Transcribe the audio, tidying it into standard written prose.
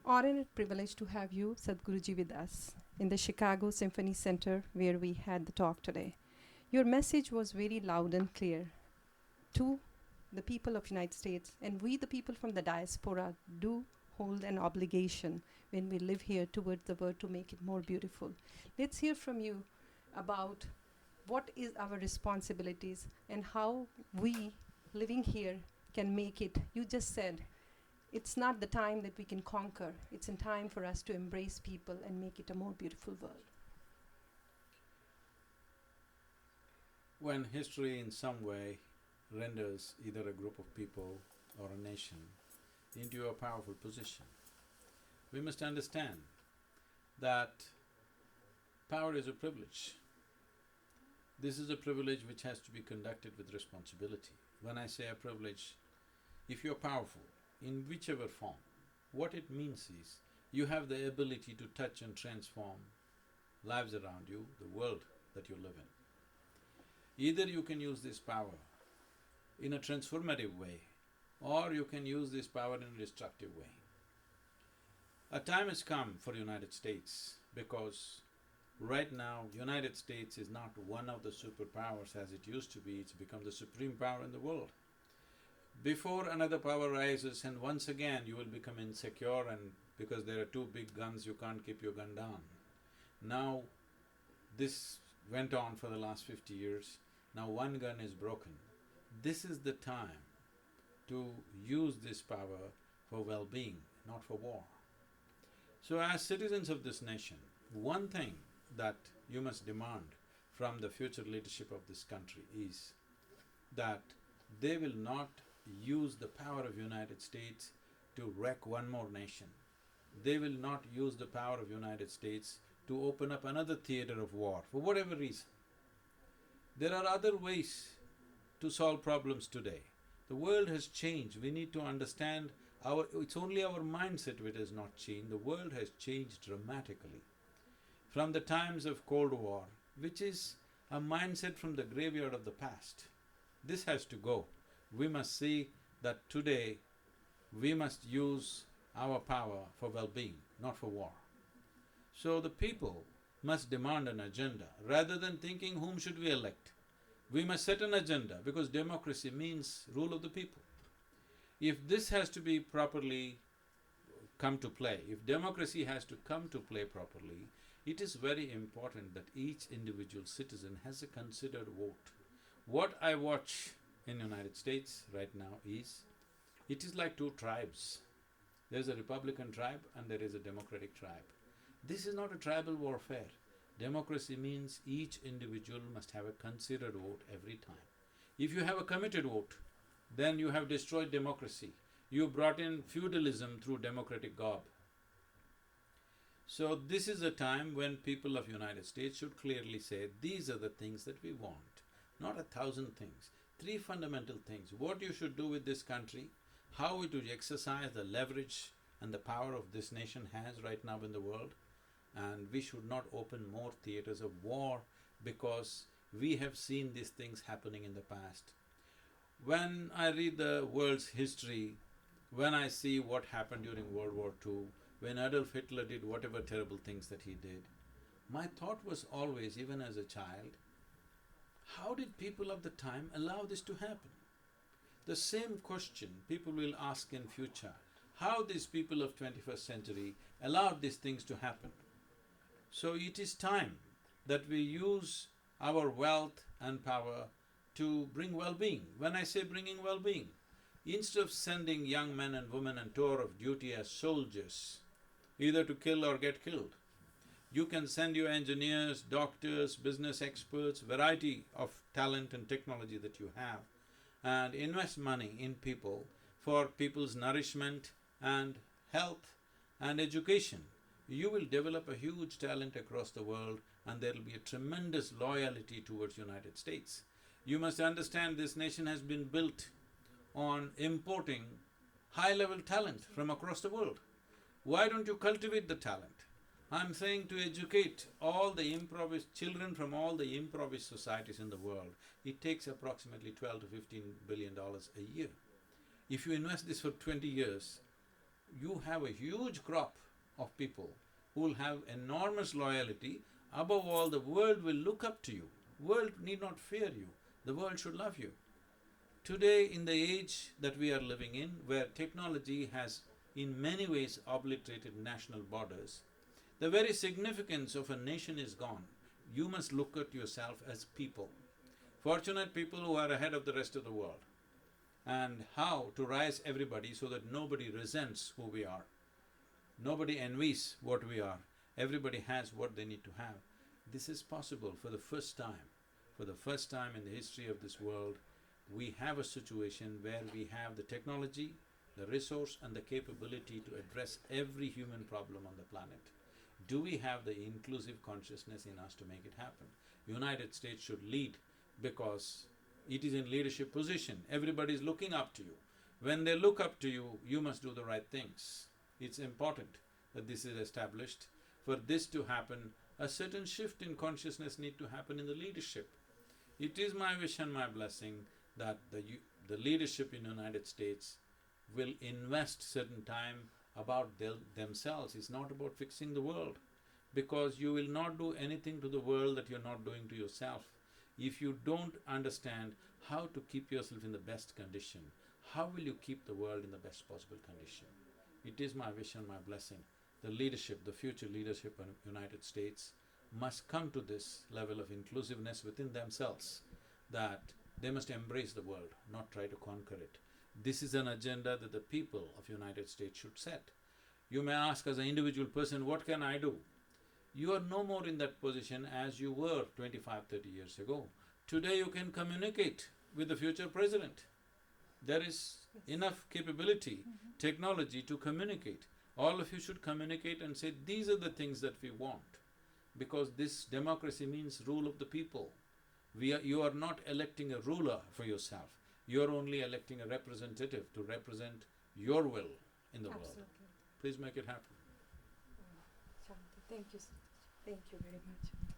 Honor and privilege to have you, Sadguruji, with us in the Chicago Symphony Center where we had the talk today. Your message was very loud and clear to the people of United States, and we, the people from the diaspora, do hold an obligation when we live here towards the world to make it more beautiful. Let's hear from you about what is our responsibilities and how we living here can make it. You just said it's not the time that we can conquer, it's in time for us to embrace people and make it a more beautiful world. When history in some way renders either a group of people or a nation into a powerful position, we must understand that power is a privilege. This is a privilege which has to be conducted with responsibility. When I say a privilege, if you're powerful, in whichever form, what it means is you have the ability to touch and transform lives around you, the world that you live in. Either you can use this power in a transformative way, or you can use this power in a destructive way. A time has come for United States because right now United States is not one of the superpowers as it used to be, it's become the supreme power in the world. Before another power rises and once again you will become insecure and because there are two big guns you can't keep your gun down. Now this went on for the last 50 years, now one gun is broken. This is the time to use this power for well-being, not for war. So as citizens of this nation, one thing that you must demand from the future leadership of this country is that they will not use the power of United States to wreck one more nation. They will not use the power of United States to open up another theater of war, for whatever reason. There are other ways to solve problems today. The world has changed, we need to understand it's only our mindset which has not changed, the world has changed dramatically. From the times of Cold War, which is a mindset from the graveyard of the past, this has to go. We must see that today we must use our power for well-being, not for war. So the people must demand an agenda rather than thinking whom should we elect. We must set an agenda because democracy means rule of the people. If this has to be properly come to play, if democracy has to come to play properly, it is very important that each individual citizen has a considered vote. What I watch in the United States right now is, it is like two tribes. There's a Republican tribe and there is a Democratic tribe. This is not a tribal warfare. Democracy means each individual must have a considered vote every time. If you have a committed vote, then you have destroyed democracy. You brought in feudalism through democratic garb. So this is a time when people of United States should clearly say, these are the things that we want, not 1,000 things. 3 fundamental things, what you should do with this country, how it would exercise the leverage and the power of this nation has right now in the world, and we should not open more theaters of war because we have seen these things happening in the past. When I read the world's history, when I see what happened during World War II, when Adolf Hitler did whatever terrible things that he did, my thought was always, even as a child, how did people of the time allow this to happen? The same question people will ask in future, how these people of 21st century allowed these things to happen. So it is time that we use our wealth and power to bring well-being. When I say bringing well-being, instead of sending young men and women on tour of duty as soldiers, either to kill or get killed, you can send your engineers, doctors, business experts, variety of talent and technology that you have, and invest money in people for people's nourishment and health and education. You will develop a huge talent across the world and there will be a tremendous loyalty towards United States. You must understand this nation has been built on importing high-level talent from across the world. Why don't you cultivate the talent? I'm saying to educate all the impoverished children from all the impoverished societies in the world, it takes approximately $12 to $15 billion a year. If you invest this for 20 years, you have a huge crop of people who will have enormous loyalty. Above all, the world will look up to you. World need not fear you. The world should love you. Today, in the age that we are living in, where technology has in many ways obliterated national borders, the very significance of a nation is gone. You must look at yourself as people. Fortunate people who are ahead of the rest of the world. And how to rise everybody so that nobody resents who we are. Nobody envies what we are. Everybody has what they need to have. This is possible for the first time. For the first time in the history of this world, we have a situation where we have the technology, the resource and the capability to address every human problem on the planet. Do we have the inclusive consciousness in us to make it happen? United States should lead because it is in leadership position. Everybody is looking up to you. When they look up to you, you must do the right things. It's important that this is established. For this to happen, a certain shift in consciousness need to happen in the leadership. It is my wish and my blessing that the leadership in the United States will invest certain time about themselves. It's not about fixing the world, because you will not do anything to the world that you're not doing to yourself. If you don't understand how to keep yourself in the best condition, how will you keep the world in the best possible condition? It is my wish and my blessing. The leadership, the future leadership of the United States must come to this level of inclusiveness within themselves, that they must embrace the world, not try to conquer it. This is an agenda that the people of United States should set. You may ask as an individual person, what can I do? You are no more in that position as you were 25, 30 years ago. Today you can communicate with the future president. There is enough capability, technology to communicate. All of you should communicate and say, these are the things that we want. Because this democracy means rule of the people. You are not electing a ruler for yourself. You are only electing a representative to represent your will in the world. Please make it happen. Shanti, thank you. Thank you very much.